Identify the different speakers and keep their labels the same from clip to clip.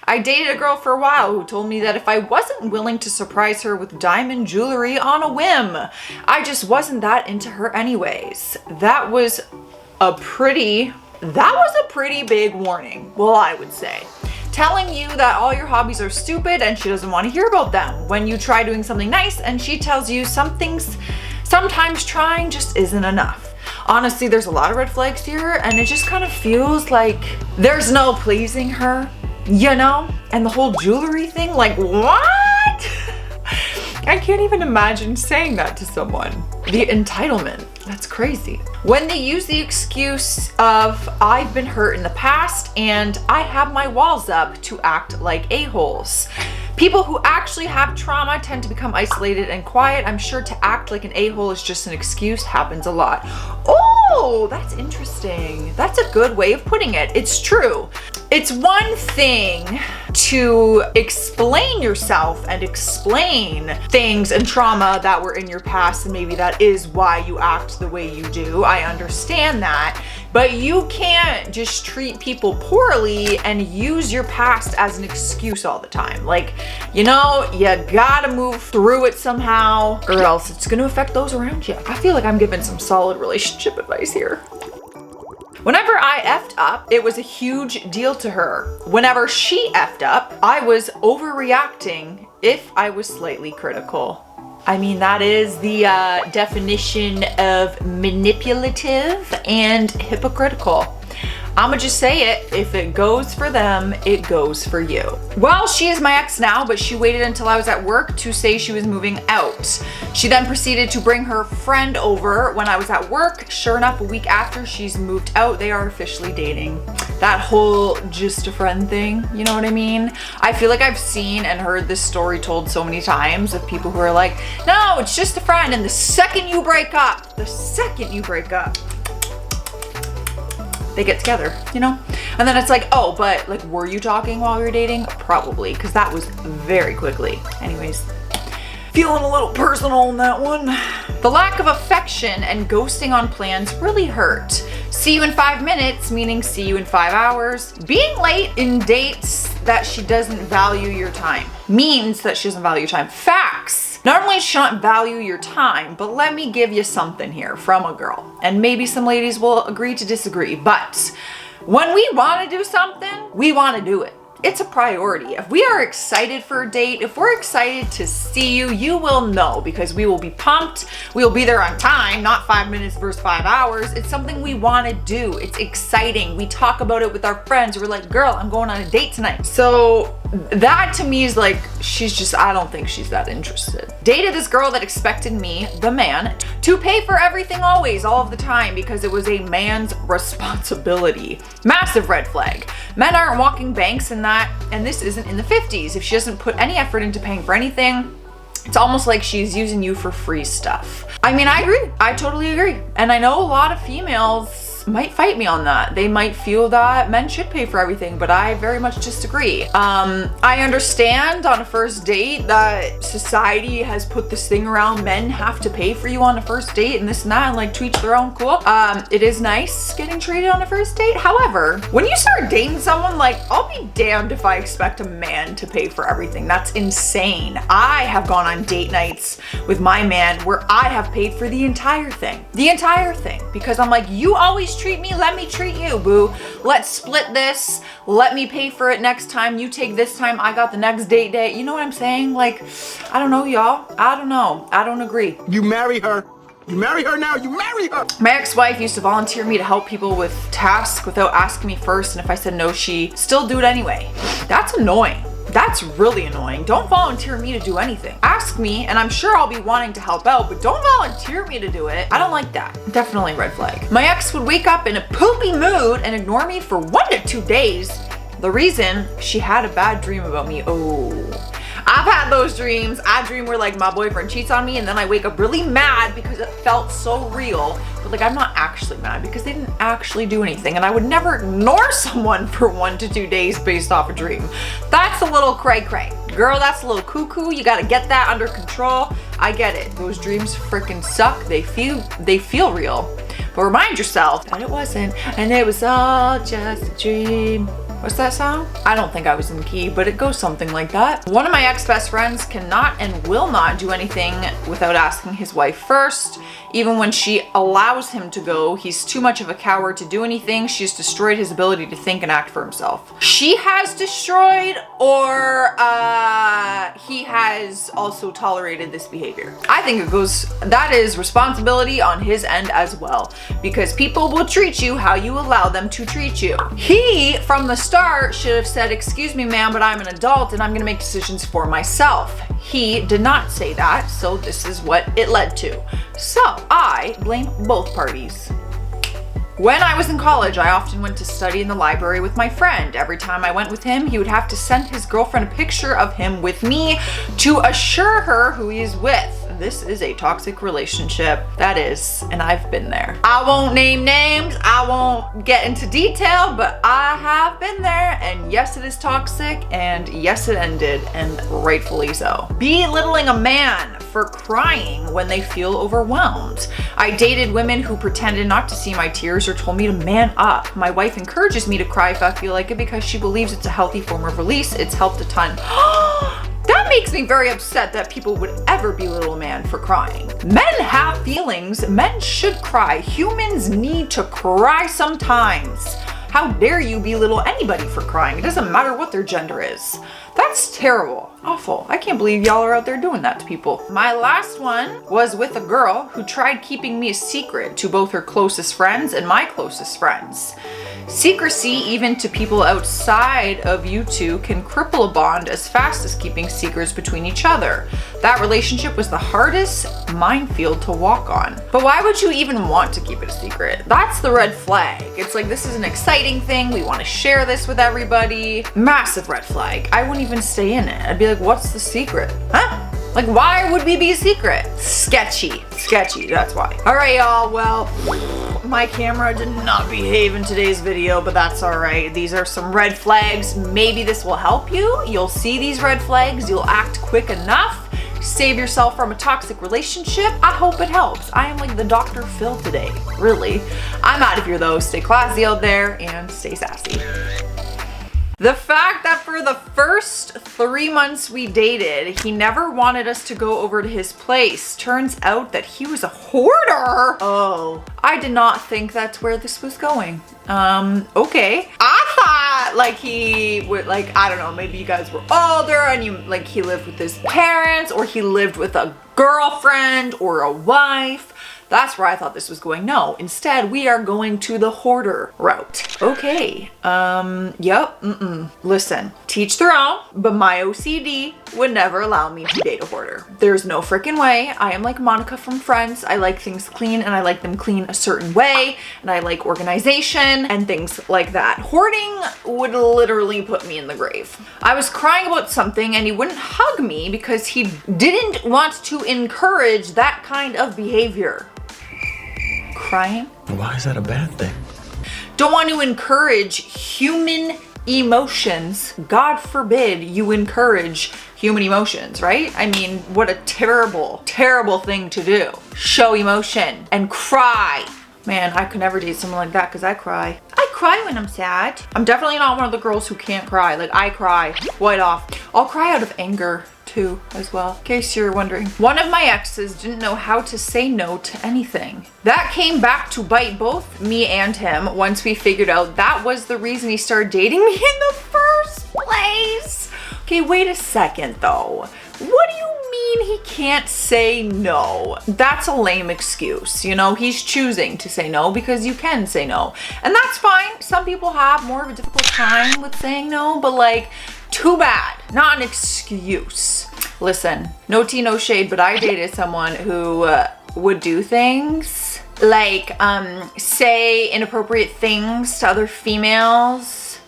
Speaker 1: I dated a girl for a while who told me that if I wasn't willing to surprise her with diamond jewelry on a whim, I just wasn't that into her anyways. That was a pretty big warning, well, I would say. Telling you that all your hobbies are stupid and she doesn't want to hear about them. When you try doing something nice and she tells you sometimes trying just isn't enough. Honestly, there's a lot of red flags here, and it just kind of feels like there's no pleasing her, you know? And the whole jewelry thing, like what? I can't even imagine saying that to someone. The entitlement, that's crazy. When they use the excuse of I've been hurt in the past and I have my walls up to act like a-holes. People who actually have trauma tend to become isolated and quiet. I'm sure to act like an a-hole is just an excuse happens a lot. Oh, that's interesting. That's a good way of putting it. It's true. It's one thing to explain yourself and explain things and trauma that were in your past, and maybe that is why you act the way you do. I understand that. But you can't just treat people poorly and use your past as an excuse all the time. Like, you know, you gotta move through it somehow, or else it's gonna affect those around you. I feel like I'm giving some solid relationship advice here. Whenever I effed up, it was a huge deal to her. Whenever she effed up, I was overreacting if I was slightly critical. I mean, that is the definition of manipulative and hypocritical. I'ma just say it, if it goes for them, it goes for you. Well, she is my ex now, but she waited until I was at work to say she was moving out. She then proceeded to bring her friend over when I was at work. Sure enough, a week after she's moved out, they are officially dating. That whole just a friend thing, you know what I mean? I feel like I've seen and heard this story told so many times of people who are like, no, it's just a friend, and the second you break up, they get together, you know? And then it's like, oh, but like, were you talking while we were dating? Probably, because that was very quickly. Anyways, feeling a little personal on that one. The lack of affection and ghosting on plans really hurt. See you in 5 minutes, meaning see you in 5 hours. Being late in dates that she doesn't value your time means that she doesn't value your time. Facts. Not only should not value your time, but let me give you something here from a girl. And maybe some ladies will agree to disagree, but when we want to do something, we want to do it. It's a priority. If we are excited for a date, if we're excited to see you, you will know, because we will be pumped. We will be there on time, not 5 minutes versus 5 hours. It's something we want to do. It's exciting. We talk about it with our friends. We're like, girl, I'm going on a date tonight. So that to me is like, I don't think she's that interested. Dated this girl that expected me, the man, to pay for everything always, all of the time, because it was a man's responsibility. Massive red flag. Men aren't walking banks in that, and this isn't in the 50s. If she doesn't put any effort into paying for anything, it's almost like she's using you for free stuff. I mean, I agree. I totally agree. And I know a lot of females might fight me on that. They might feel that men should pay for everything, but I very much disagree. I understand on a first date that society has put this thing around men have to pay for you on a first date and this and that, and like to each their own, cool. It is nice getting treated on a first date. However, when you start dating someone, like, I'll be damned if I expect a man to pay for everything. That's insane. I have gone on date nights with my man where I have paid for the entire thing, because I'm like, you always treat me, let me treat you, boo. Let's split this. Let me pay for it next time. You take this time, I got the next date day. You know what I'm saying? Like, I don't know, y'all. I don't know. I don't agree.
Speaker 2: You marry her. You marry her now. You marry her.
Speaker 1: My ex-wife used to volunteer me to help people with tasks without asking me first, and if I said no, she still do it anyway. That's annoying. That's really annoying. Don't volunteer me to do anything. Ask me, and I'm sure I'll be wanting to help out, but don't volunteer me to do it. I don't like that. Definitely red flag. My ex would wake up in a poopy mood and ignore me for 1 to 2 days. The reason, she had a bad dream about me. Oh. I've had those dreams. I dream where like my boyfriend cheats on me, and then I wake up really mad because it felt so real. But like, I'm not actually mad because they didn't actually do anything, and I would never ignore someone for 1 to 2 days based off a dream. That's a little cray cray. Girl, that's a little cuckoo. You gotta get that under control. I get it. Those dreams freaking suck. They feel real. But remind yourself that it wasn't, and it was all just a dream. What's that song? I don't think I was in key, but it goes something like that. One of my ex-best friends cannot and will not do anything without asking his wife first. Even when she allows him to go, he's too much of a coward to do anything. She's destroyed his ability to think and act for himself. She has destroyed, or he has also tolerated this behavior. I think that is responsibility on his end as well, because people will treat you how you allow them to treat you. He, from the start, should have said, "Excuse me, ma'am, but I'm an adult and I'm gonna make decisions for myself." He did not say that, so this is what it led to. So I blame both parties. When I was in college, I often went to study in the library with my friend. Every time I went with him, he would have to send his girlfriend a picture of him with me to assure her who he is with. This is a toxic relationship. That is, and I've been there. I won't name names, I won't get into detail, but I have been there, and yes, it is toxic, and yes, it ended, and rightfully so. Belittling a man for crying when they feel overwhelmed. I dated women who pretended not to see my tears or told me to man up. My wife encourages me to cry if I feel like it because she believes it's a healthy form of release. It's helped a ton. That makes me very upset that people would ever belittle a man for crying. Men have feelings. Men should cry. Humans need to cry sometimes. How dare you belittle anybody for crying? It doesn't matter what their gender is. That's terrible. Awful. I can't believe y'all are out there doing that to people. My last one was with a girl who tried keeping me a secret to both her closest friends and my closest friends. Secrecy, even to people outside of you two, can cripple a bond as fast as keeping secrets between each other. That relationship was the hardest minefield to walk on. But why would you even want to keep it a secret? That's the red flag. It's like, this is an exciting thing. We want to share this with everybody. Massive red flag. I wouldn't even stay in it. I'd be like, what's the secret? Huh? Like, why would we be a secret? Sketchy. Sketchy, that's why. All right, y'all, well, my camera did not behave in today's video, but that's all right. These are some red flags. Maybe this will help you. You'll see these red flags. You'll act quick enough. Save yourself from a toxic relationship. I hope it helps. I am like the Dr. Phil today, really. I'm out of here though. Stay classy out there and stay sassy. The fact that for the first 3 months we dated, he never wanted us to go over to his place. Turns out that he was a hoarder. Oh, I did not think that's where this was going. Okay. I thought like he would, like, I don't know, maybe you guys were older and he lived with his parents, or he lived with a girlfriend or a wife. That's where I thought this was going. No, instead we are going to the hoarder route. Okay, yep, Listen, teach their own, but my OCD would never allow me to date a hoarder. There's no freaking way. I am like Monica from Friends. I like things clean, and I like them clean a certain way, and I like organization and things like that. Hoarding would literally put me in the grave. I was crying about something and he wouldn't hug me because he didn't want to encourage that kind of behavior. Crying?
Speaker 2: Why is that a bad thing?
Speaker 1: Don't want to encourage human emotions. God forbid you encourage human emotions, right? I mean, what a terrible, terrible thing to do. Show emotion and cry. Man, I could never date someone like that because I cry. I cry when I'm sad. I'm definitely not one of the girls who can't cry. Like, I cry quite often. I'll cry out of anger too, as well, in case you're wondering. One of my exes didn't know how to say no to anything. That came back to bite both me and him once we figured out that was the reason he started dating me in the first place. Okay, wait a second though. What do you mean he can't say no? That's a lame excuse. You know, he's choosing to say no because you can say no. And that's fine. Some people have more of a difficult time with saying no, but like, too bad. Not an excuse. Listen, no tea, no shade, but I dated someone who would do things like say inappropriate things to other females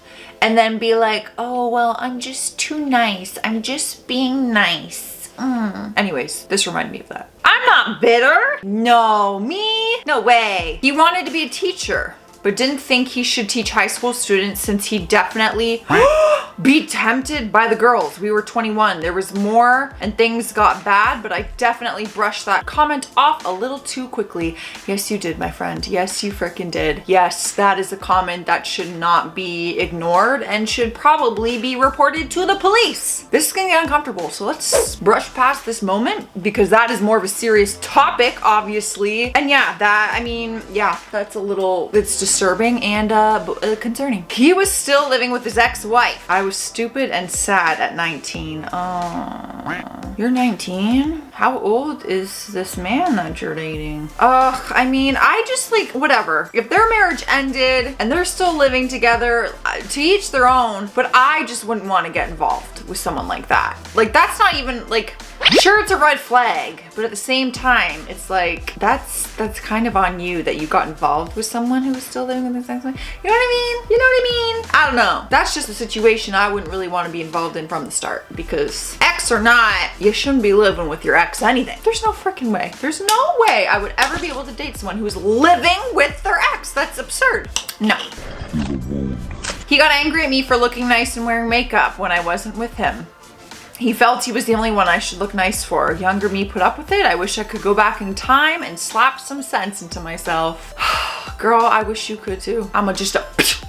Speaker 1: and then be like, oh, well, I'm just too nice. I'm just being nice. Anyways, this reminded me of that. I'm not bitter. No, me? No way. He wanted to be a teacher. but didn't think he should teach high school students since he definitely be tempted by the girls. We were 21. There was more and things got bad, but I definitely brushed that comment off a little too quickly. Yes, you did, my friend. Yes, you freaking did. Yes, that is a comment that should not be ignored and should probably be reported to the police. This is gonna get uncomfortable, so let's brush past this moment because that is more of a serious topic, obviously. And yeah, that's a little, it's disturbing and concerning. He was still living with his ex-wife. I was stupid and sad at 19. Oh, you're 19? How old is this man that you're dating? I mean, I just like, whatever. If their marriage ended and they're still living together, to each their own, but I just wouldn't want to get involved with someone like that. Like, that's not even like, sure, it's a red flag, but at the same time, it's like, that's kind of on you that you got involved with someone who was still living with his ex-wife. You know what I mean? You know what I mean? I don't know. That's just a situation I wouldn't really want to be involved in from the start, because ex or not, you shouldn't be living with your ex anything. There's no freaking way. There's no way I would ever be able to date someone who's living with their ex. That's absurd. No. He got angry at me for looking nice and wearing makeup when I wasn't with him. He felt he was the only one I should look nice for. Younger me put up with it. I wish I could go back in time and slap some sense into myself. Girl, I wish you could too.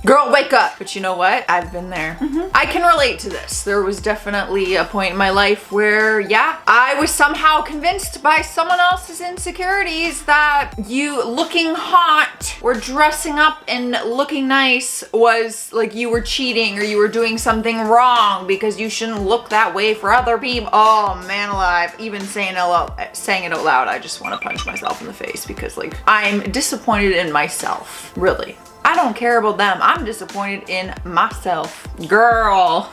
Speaker 1: Girl, wake up. But you know what? I've been there. I can relate to this. There was definitely a point in my life where, yeah, I was somehow convinced by someone else's insecurities that you looking hot or dressing up and looking nice was like you were cheating or you were doing something wrong because you shouldn't look that way for other people. Oh man alive. Even saying it out loud, I just want to punch myself in the face because like I'm disappointed in myself, really. I don't care about them. I'm disappointed in myself. Girl,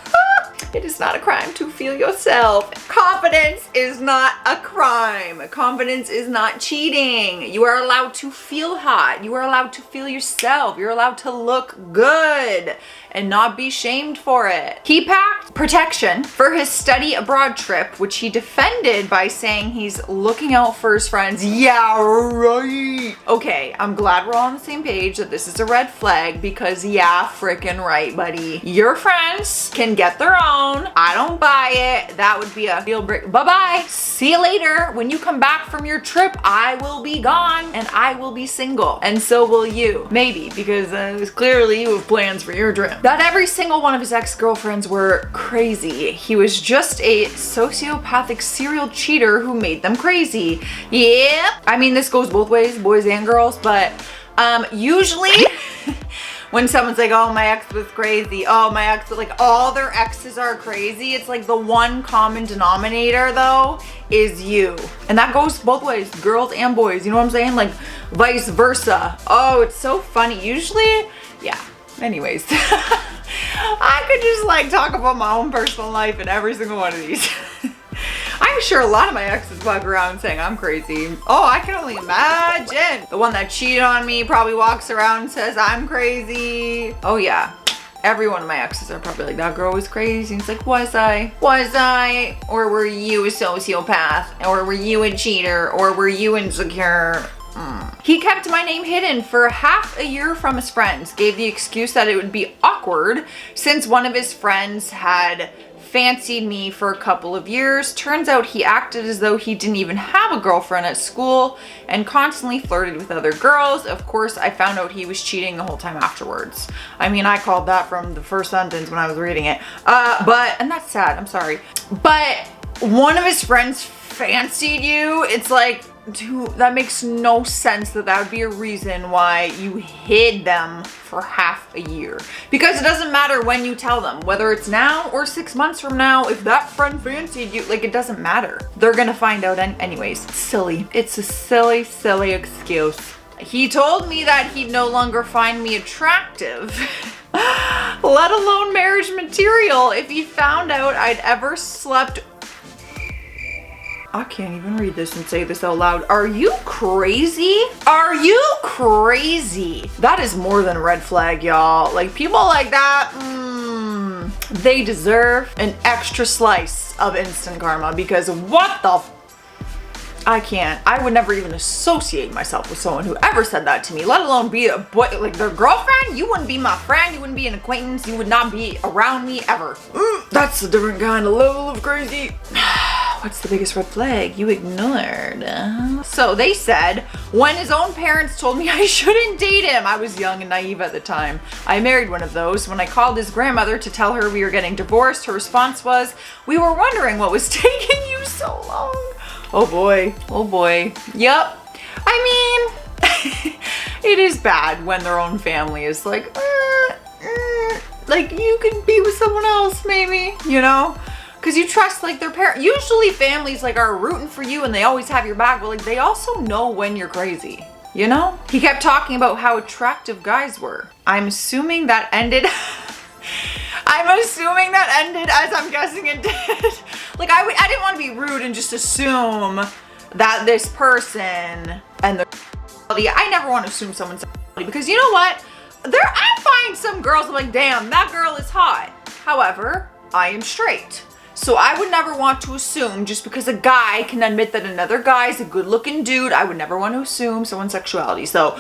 Speaker 1: it is not a crime to feel yourself. Confidence is not a crime. Confidence is not cheating. You are allowed to feel hot. You are allowed to feel yourself. You're allowed to look good and not be shamed for it. He packed protection for his study abroad trip, which he defended by saying he's looking out for his friends. Yeah, right. Okay, I'm glad we're all on the same page that this is a red flag because yeah, freaking right, buddy. Your friends can get their own. I don't buy it. That would be a deal breaker. Bye-bye. See you later. When you come back from your trip, I will be gone and I will be single. And so will you. Maybe, because clearly you have plans for your trip. That every single one of his ex-girlfriends were crazy. He was just a sociopathic serial cheater who made them crazy. Yep. I mean, this goes both ways, boys and girls, but usually when someone's like, oh, my ex was crazy. Oh, my ex, like all their exes are crazy. It's like the one common denominator though is you. And that goes both ways, girls and boys. You know what I'm saying? Like vice versa. Oh, it's so funny. Usually, yeah. Anyways, I could just like talk about my own personal life in every single one of these. I'm sure a lot of my exes walk around saying I'm crazy. Oh, I can only imagine. The one that cheated on me probably walks around and says I'm crazy. Oh yeah. Every one of my exes are probably like, that girl was crazy. And it's like, was I? Was I? Or were you a sociopath? Or were you a cheater? Or were you insecure? He kept my name hidden for half a year from his friends, gave the excuse that it would be awkward since one of his friends had fancied me for a couple of years. Turns out he acted as though he didn't even have a girlfriend at school and constantly flirted with other girls. Of course, I found out he was cheating the whole time afterwards. I mean, I called that from the first sentence when I was reading it. And that's sad, I'm sorry. But one of his friends fancied you. It's like, dude, that makes no sense that would be a reason why you hid them for half a year. Because it doesn't matter when you tell them, whether it's now or 6 months from now, if that friend fancied you, like it doesn't matter. They're gonna find out anyways. It's silly. It's a silly, silly excuse. He told me that he'd no longer find me attractive, let alone marriage material, if he found out I'd ever slept. I can't even read this and say this out loud. Are you crazy? Are you crazy? That is more than a red flag, y'all. Like people like that, they deserve an extra slice of instant karma because what the I can't. I would never even associate myself with someone who ever said that to me, let alone be a boy, like their girlfriend. You wouldn't be my friend. You wouldn't be an acquaintance. You would not be around me ever. That's a different kind of level of crazy. What's the biggest red flag you ignored? So they said, when his own parents told me I shouldn't date him. I was young and naive at the time. I married one of those. When I called his grandmother to tell her we were getting divorced, her response was, we were wondering what was taking you so long. Oh boy, oh boy. Yep. I mean, it is bad when their own family is like, like you can be with someone else maybe, you know? Because you trust like their parents. Usually families like are rooting for you and they always have your back, but like they also know when you're crazy, you know? He kept talking about how attractive guys were. I'm assuming that ended as I'm guessing it did. Like I didn't want to be rude and just assume that this person and the I never want to assume someone's because you know what? I find some girls I'm like, damn, that girl is hot. However, I am straight. So I would never want to assume just because a guy can admit that another guy's a good looking dude, I would never want to assume someone's sexuality. So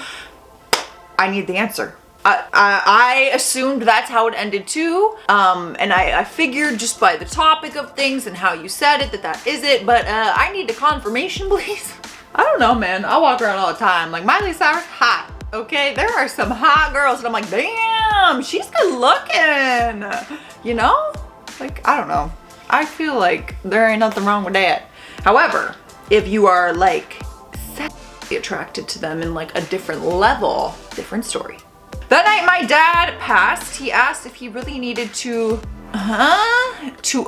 Speaker 1: I need the answer. I assumed that's how it ended too. And I figured just by the topic of things and how you said it that is it. But I need a confirmation, please. I don't know, man. I walk around all the time. Like Miley Cyrus, hot. Okay, there are some hot girls and I'm like, damn, she's good looking. You know? Like, I don't know. I feel like there ain't nothing wrong with that. However, if you are like sexually attracted to them in like a different level, different story. That night my dad passed, he asked if he really needed to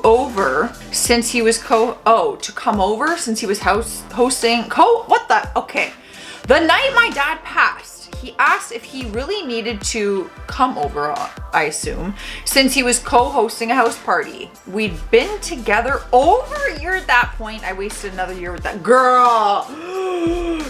Speaker 1: over since he was to come over since he was hosting okay. The night my dad passed, he asked if he really needed to come over, I assume, since he was co-hosting a house party. We'd been together over a year at that point. I wasted another year with that girl.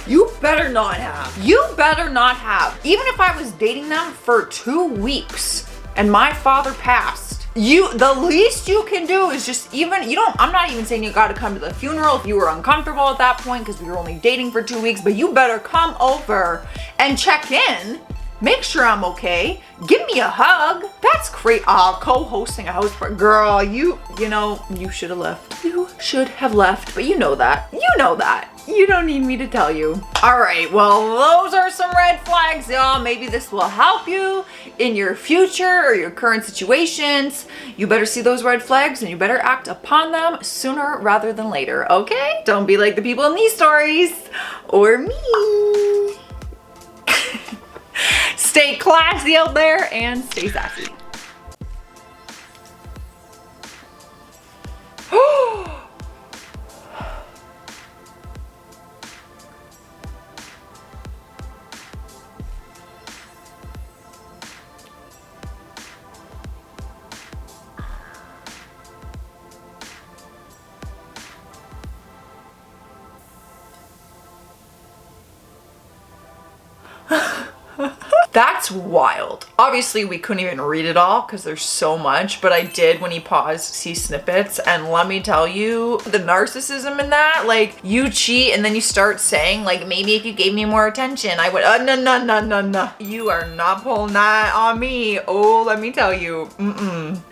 Speaker 1: You better not have. You better not have. Even if I was dating them for 2 weeks and my father passed, the least you can do is just I'm not even saying you gotta come to the funeral if you were uncomfortable at that point because we were only dating for 2 weeks, but you better come over and check in, make sure I'm okay, give me a hug. That's great. Co-hosting a house party. Girl, you should have left. You should have left, but you know that. You know that. You don't need me to tell you. All right, well, those are some red flags, y'all. Maybe this will help you in your future or your current situations. You better see those red flags and you better act upon them sooner rather than later, okay? Don't be like the people in these stories or me. Stay classy out there and stay sassy. That's wild. Obviously, we couldn't even read it all because there's so much, but I did, when he paused, see snippets. And let me tell you, the narcissism in that, like, you cheat and then you start saying, like, maybe if you gave me more attention, I would, no. You are not pulling that on me. Oh, let me tell you.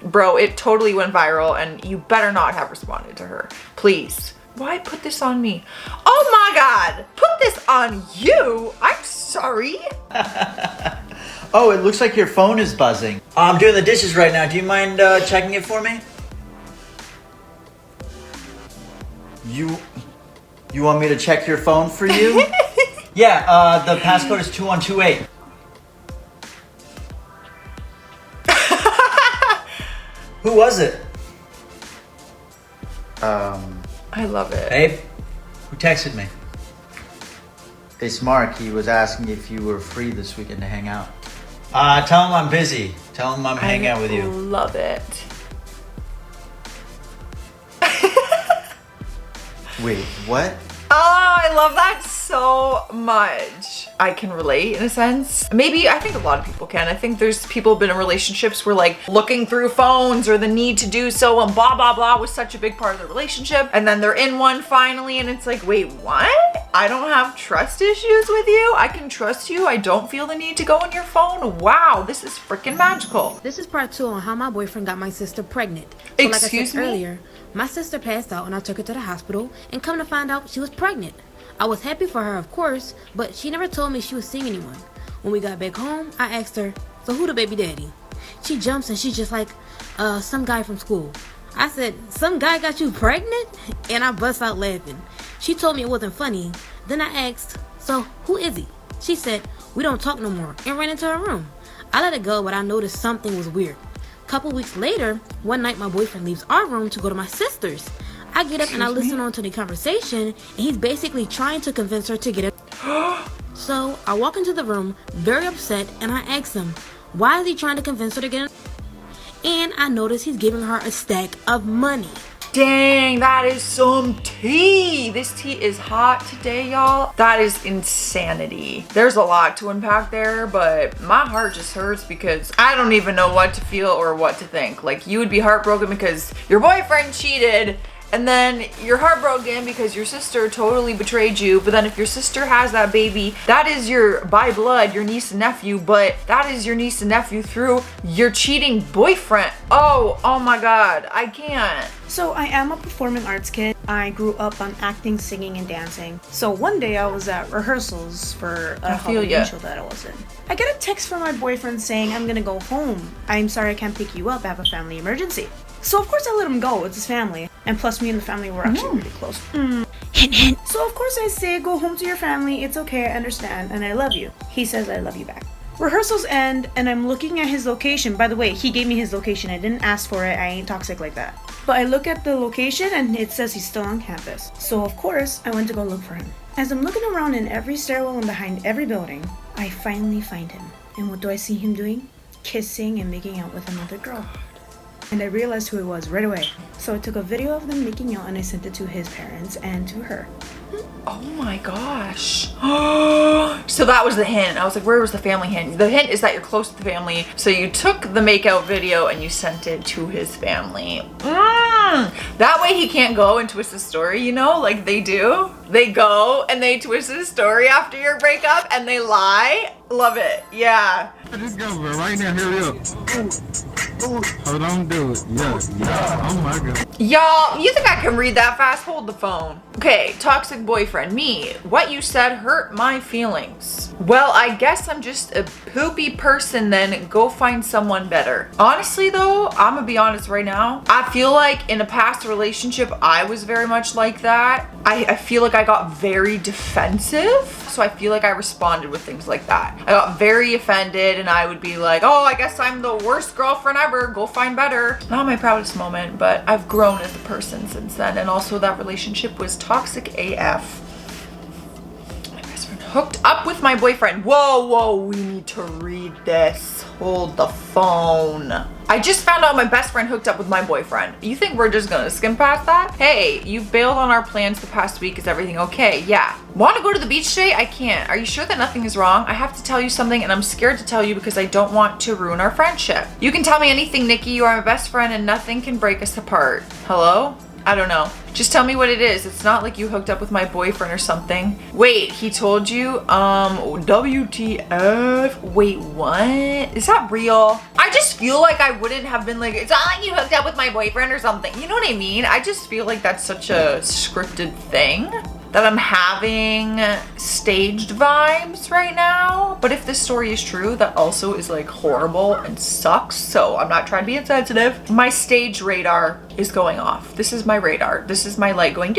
Speaker 1: Bro, it totally went viral and you better not have responded to her. Please. Why put this on me? Oh my God, put this on you? I'm sorry.
Speaker 3: Oh, it looks like your phone is buzzing. I'm doing the dishes right now. Do you mind checking it for me? You want me to check your phone for you? Yeah, the passcode is 2128. Who was it?
Speaker 1: I love it.
Speaker 3: Babe, who texted me? It's Mark. He was asking if you were free this weekend to hang out. Tell him I'm busy. Tell him I'm hanging out with you.
Speaker 1: Love it.
Speaker 3: Wait, what?
Speaker 1: Oh, I love that so much. I can relate in a sense. Maybe, I think a lot of people can. I think there's people been in relationships where like looking through phones or the need to do so and blah, blah, blah was such a big part of the relationship. And then they're in one finally and it's like, wait, what? I don't have trust issues with you. I can trust you. I don't feel the need to go on your phone. Wow, this is freaking magical.
Speaker 4: This is part 2 on how my boyfriend got my sister pregnant. So like I said earlier, my sister passed out and I took her to the hospital, and come to find out she was pregnant. I was happy for her, of course, but she never told me she was seeing anyone. When we got back home, I asked her, so who the baby daddy? She jumps and she's just like, some guy from school. I said, some guy got you pregnant? And I bust out laughing. She told me it wasn't funny. Then I asked, so who is he? She said, we don't talk no more, and ran into her room. I let it go, but I noticed something was weird. Couple weeks later, one night my boyfriend leaves our room to go to my sister's. I get up and I listen on to the conversation, and he's basically trying to convince her to get it. So I walk into the room, very upset, and I ask him, why is he trying to convince her to get it? And I notice he's giving her a stack of money.
Speaker 1: Dang, that is some tea. This tea is hot today, y'all. That is insanity. There's a lot to unpack there, but my heart just hurts because I don't even know what to feel or what to think. Like, you would be heartbroken because your boyfriend cheated, and then you're heartbroken because your sister totally betrayed you. But then if your sister has that baby, that is your, by blood, your niece and nephew, but that is your niece and nephew through your cheating boyfriend. Oh my God, I can't.
Speaker 5: So I am a performing arts kid. I grew up on acting, singing, and dancing. So one day I was at rehearsals for a Halloween show that I was in. I get a text from my boyfriend saying, I'm gonna go home. I'm sorry I can't pick you up. I have a family emergency. So of course I let him go. It's his family. And plus me and the family were actually really close. Hint, hint. So of course I say, go home to your family. It's okay, I understand, and I love you. He says, I love you back. Rehearsals end, and I'm looking at his location. By the way, he gave me his location. I didn't ask for it. I ain't toxic like that. But I look at the location, and it says he's still on campus. So of course, I went to go look for him. As I'm looking around in every stairwell and behind every building, I finally find him. And what do I see him doing? Kissing and making out with another girl. And I realized who it was right away. So I took a video of them making out and I sent it to his parents and to her.
Speaker 1: Oh my gosh. So that was the hint. I was like, where was the family hint? The hint is that you're close to the family. So you took the makeout video and you sent it to his family. That way he can't go and twist his story, you know, like they do. They go and they twist his story after your breakup and they lie. Love it. Yeah.
Speaker 2: Just go, bro. Right now, hurry up. Hold on, do it. Yeah. Oh my God.
Speaker 1: Y'all, you think I can read that fast? Hold the phone. Okay, toxic boyfriend, me. What you said hurt my feelings. Well, I guess I'm just a poopy person then. Go find someone better. Honestly though, I'm gonna be honest right now. I feel like in a past relationship, I was very much like that. I feel like I got very defensive. So I feel like I responded with things like that. I got very offended and I would be like, oh, I guess I'm the worst girlfriend ever. Go find better. Not my proudest moment, but I've grown as a person since then. And also that relationship was toxic AF. My best friend hooked up with my boyfriend. Whoa, we need to read this. Hold the phone. I just found out my best friend hooked up with my boyfriend. You think we're just gonna skim past that? Hey, you've bailed on our plans the past week. Is everything okay? Yeah. Want to go to the beach today? I can't. Are you sure that nothing is wrong? I have to tell you something and I'm scared to tell you because I don't want to ruin our friendship. You can tell me anything, Nikki. You are my best friend and nothing can break us apart. Hello? I don't know. Just tell me what it is. It's not like you hooked up with my boyfriend or something. Wait, he told you? WTF? Wait, what? Is that real? I just feel like I wouldn't have been like, it's not like you hooked up with my boyfriend or something. You know what I mean? I just feel like that's such a scripted thing. That I'm having staged vibes right now. But if this story is true, that also is like horrible and sucks. So I'm not trying to be insensitive. My stage radar is going off. This is my radar. This is my light going.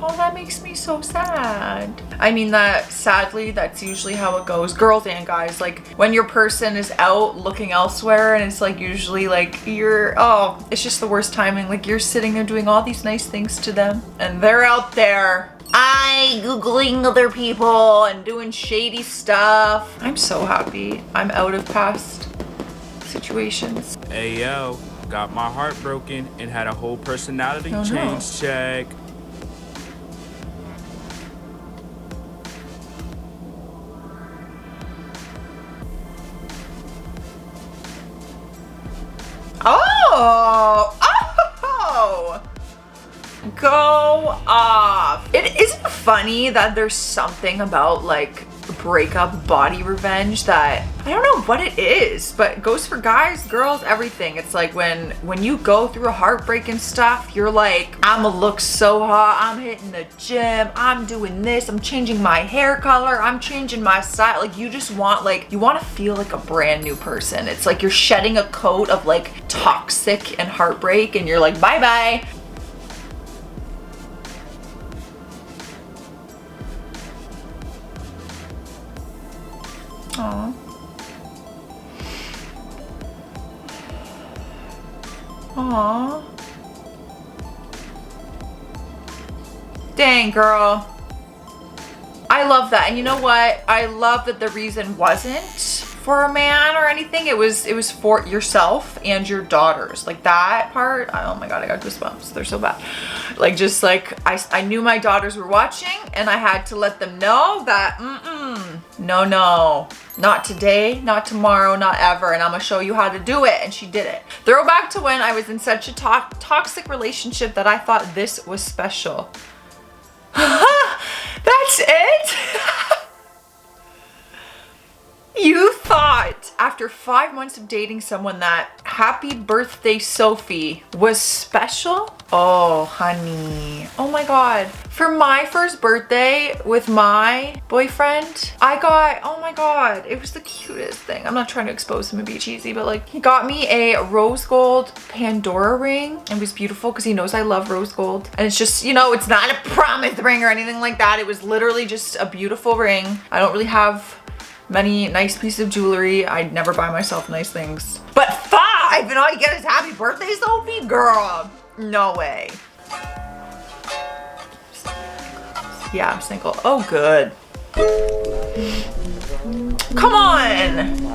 Speaker 1: Oh, that makes me so sad. I mean that sadly, that's usually how it goes. Girls and guys, like when your person is out looking elsewhere and it's like usually like it's just the worst timing. Like you're sitting there doing all these nice things to them and they're out there Googling other people and doing shady stuff. I'm so happy I'm out of past situations.
Speaker 6: Hey yo, got my heart broken and had a whole personality
Speaker 1: Oh, no.
Speaker 6: change check.
Speaker 1: Oh! Oh! Go off. It isn't funny that there's something about like breakup body revenge that I don't know what it is, but it goes for guys, girls, everything. It's like when you go through a heartbreak and stuff, you're like, I'ma look so hot, I'm hitting the gym, I'm doing this, I'm changing my hair color, I'm changing my style. Like you just want you want to feel like a brand new person. It's like you're shedding a coat of like toxic and heartbreak and you're like, bye bye. Aww. Aww. Dang, girl. I love that. And you know what? I love that the reason wasn't for a man or anything. It was for yourself and your daughters. Like that part. Oh my God, I got goosebumps. They're so bad. Like just like I knew my daughters were watching and I had to let them know that no, not today, not tomorrow, not ever. And I'm gonna show you how to do it. And she did it. Throwback to when I was in such a toxic relationship that I thought this was special. That's it? You thought after 5 months of dating someone that happy birthday Sophie was special? Oh, honey. Oh my God. For my first birthday with my boyfriend, I got, oh my God, it was the cutest thing. I'm not trying to expose him and be cheesy, but like he got me a rose gold Pandora ring. It was beautiful because he knows I love rose gold. And it's just, you know, it's not a promise ring or anything like that. It was literally just a beautiful ring. I don't really have many nice pieces of jewelry. I'd never buy myself nice things. But 5 and all you get is happy birthday, Sophie? Girl, no way. Yeah, I'm single. Oh, good. Come on.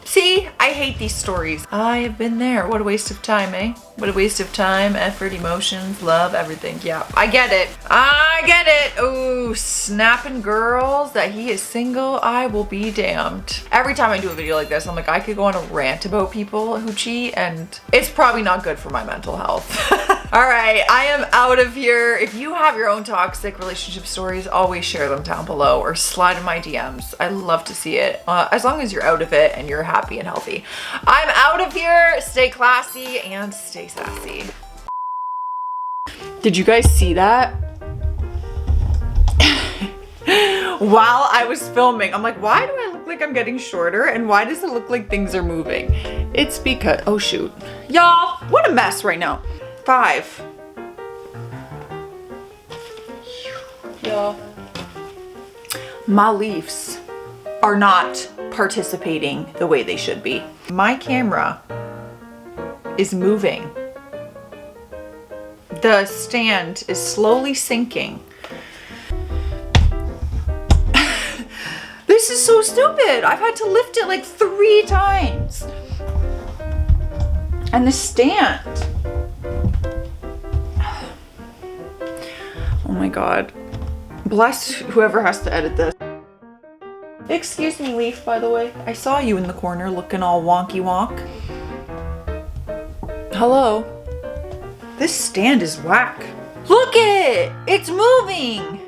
Speaker 1: See, I hate these stories. I have been there. What a waste of time, eh? What a waste of time, effort, emotions, love, everything. Yeah, I get it. I get it. Ooh, snapping girls that he is single. I will be damned. Every time I do a video like this, I'm like, I could go on a rant about people who cheat and it's probably not good for my mental health. All right, I am out of here. If you have your own toxic relationship stories, always share them down below or slide in my DMs. I love to see it. As long as you're out of it and you're happy and healthy. I'm out of here. Stay classy and stay sassy. Did you guys see that? While I was filming, I'm like, why do I look like I'm getting shorter? And why does it look like things are moving? It's because, oh shoot. Y'all, what a mess right now. 5. Y'all. My leaves are not participating the way they should be. My camera is moving. The stand is slowly sinking. This is so stupid. I've had to lift it like 3 times. And the stand. Oh my God. Bless whoever has to edit this. Excuse me, Leaf, by the way. I saw you in the corner looking all wonky wonk. Hello. This stand is whack. Look it! It's moving!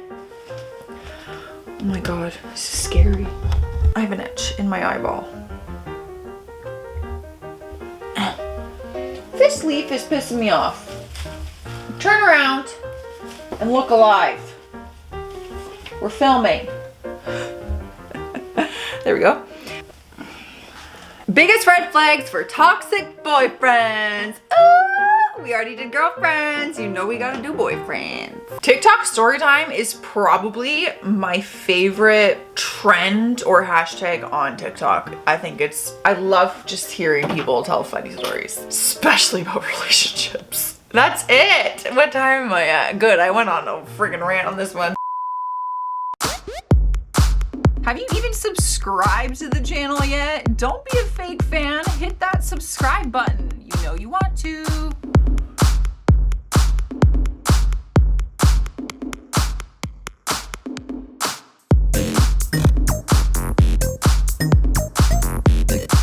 Speaker 1: Oh my God, this is scary. I have an itch in my eyeball. This leaf is pissing me off. Turn around and look alive. We're filming. There we go. Biggest red flags for toxic boyfriends. We already did girlfriends. You know we gotta do boyfriends. TikTok story time is probably my favorite trend or hashtag on TikTok. I love just hearing people tell funny stories, especially about relationships. That's it. What time am I at? Good, I went on a freaking rant on this one. Have you even subscribed to the channel yet? Don't be a fake fan. Hit that subscribe button. You know you want to.